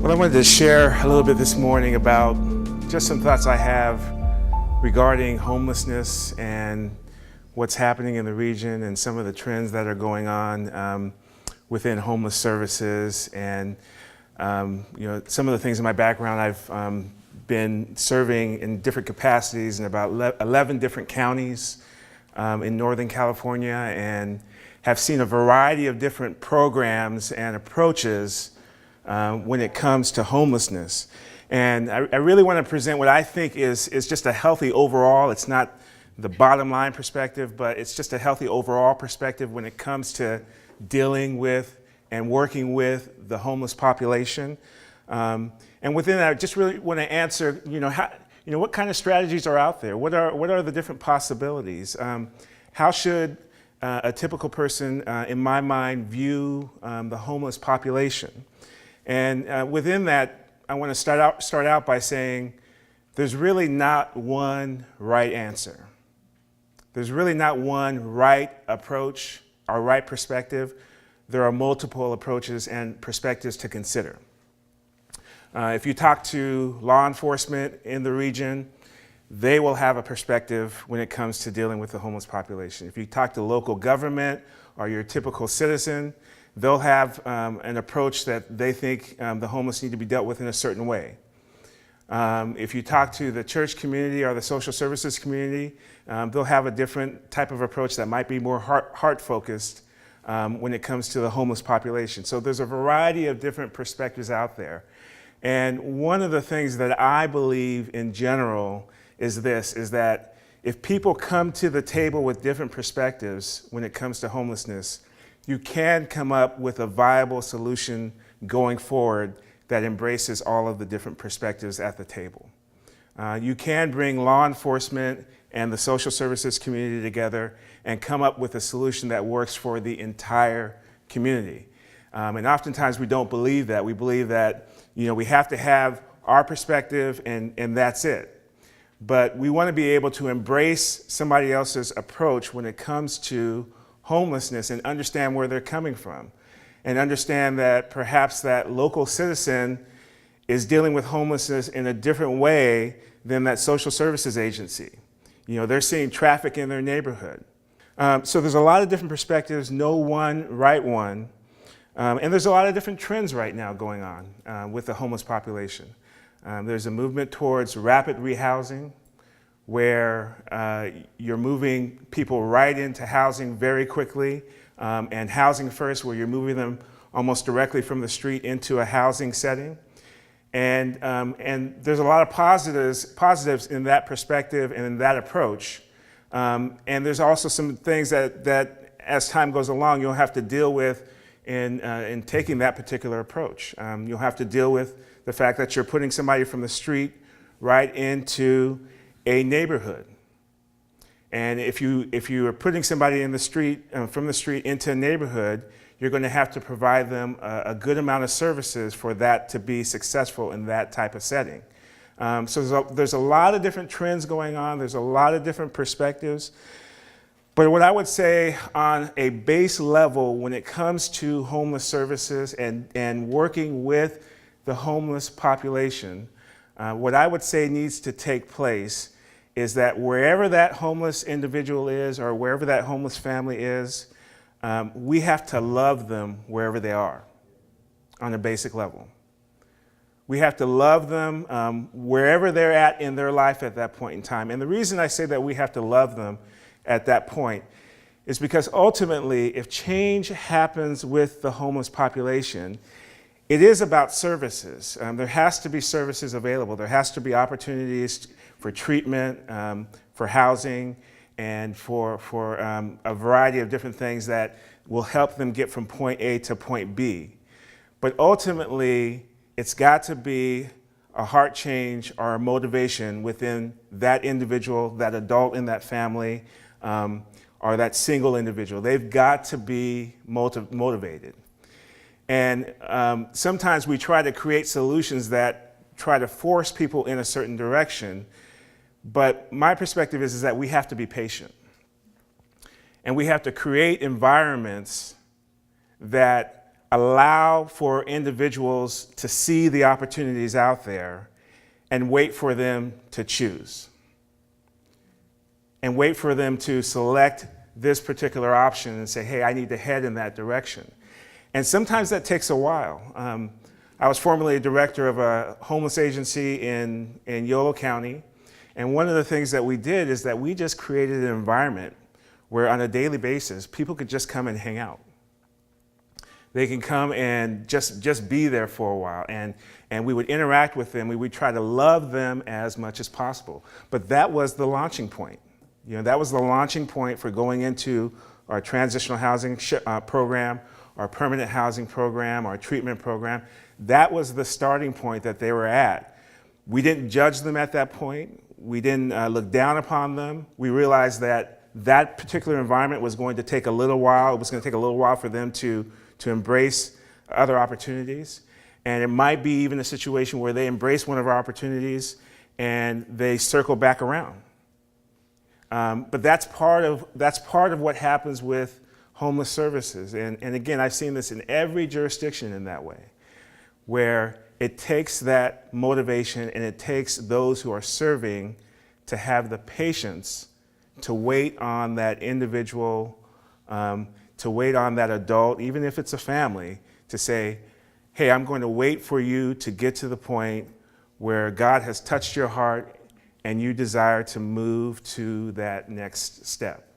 Well, I wanted to share a little bit this morning about just some thoughts I have regarding homelessness and what's happening in the region and some of the trends that are going on within homeless services. And some of the things in my background, I've been serving in different capacities in about 11 different counties in Northern California, and have seen a variety of different programs and approaches when it comes to homelessness. And I really want to present what I think is just a healthy overall. It's not the bottom line perspective, but it's just a healthy overall perspective when it comes to dealing with and working with the homeless population. And within that, I just really want to answer, what kind of strategies are out there? What are the different possibilities? How should a typical person, in my mind, view the homeless population? And within that, I want to start out by saying there's really not one right answer. There's really not one right approach or right perspective. There are multiple approaches and perspectives to consider. If you talk to law enforcement in the region, they will have a perspective when it comes to dealing with the homeless population. If you talk to local government or your typical citizen, they'll have an approach that they think the homeless need to be dealt with in a certain way. If you talk to the church community or the social services community, they'll have a different type of approach that might be more heart-focused when it comes to the homeless population. So there's a variety of different perspectives out there. And one of the things that I believe in general is that if people come to the table with different perspectives when it comes to homelessness, you can come up with a viable solution going forward that embraces all of the different perspectives at the table. You can bring law enforcement and the social services community together and come up with a solution that works for the entire community. And oftentimes we don't believe that. We believe that we have to have our perspective and that's it. But we want to be able to embrace somebody else's approach when it comes to homelessness and understand where they're coming from, and understand that perhaps that local citizen is dealing with homelessness in a different way than that social services agency. They're seeing traffic in their neighborhood. So there's a lot of different perspectives, no one right one. And there's a lot of different trends right now going on with the homeless population. There's a movement towards rapid rehousing, where you're moving people right into housing very quickly, and housing first, where you're moving them almost directly from the street into a housing setting. And there's a lot of positives in that perspective and in that approach. And there's also some things that as time goes along, you'll have to deal with in taking that particular approach. You'll have to deal with the fact that you're putting somebody from the street right into a neighborhood. And if you are putting somebody in the street, from the street into a neighborhood, you're going to have to provide them a good amount of services for that to be successful in that type of setting. So there's a lot of different trends going on. There's a lot of different perspectives. But what I would say on a base level when it comes to homeless services and working with the homeless population, what I would say needs to take place is that wherever that homeless individual is or wherever that homeless family is, we have to love them wherever they are on a basic level. We have to love them wherever they're at in their life at that point in time. And the reason I say that we have to love them at that point is because ultimately, if change happens with the homeless population, it is about services. There has to be services available. There has to be opportunities for treatment, for housing, and for a variety of different things that will help them get from point A to point B. But ultimately, it's got to be a heart change or a motivation within that individual, that adult in that family, or that single individual. They've got to be motivated. And sometimes we try to create solutions that try to force people in a certain direction. But my perspective is that we have to be patient. And we have to create environments that allow for individuals to see the opportunities out there and wait for them to choose. And wait for them to select this particular option and say, hey, I need to head in that direction. And sometimes that takes a while. I was formerly a director of a homeless agency in Yolo County. And one of the things that we did is that we just created an environment where on a daily basis, people could just come and hang out. They can come and just be there for a while. And we would interact with them. We would try to love them as much as possible. But that was the launching point. That was the launching point for going into our transitional housing program, our permanent housing program, our treatment program. That was the starting point that they were at. We didn't judge them at that point. We didn't look down upon them. We realized that that particular environment was going to take a little while. It was going to take a little while for them to embrace other opportunities. And it might be even a situation where they embrace one of our opportunities and they circle back around. But that's part of what happens with homeless services. And again, I've seen this in every jurisdiction in that way, where it takes that motivation and it takes those who are serving to have the patience to wait on that individual, to wait on that adult, even if it's a family, to say, hey, I'm going to wait for you to get to the point where God has touched your heart and you desire to move to that next step.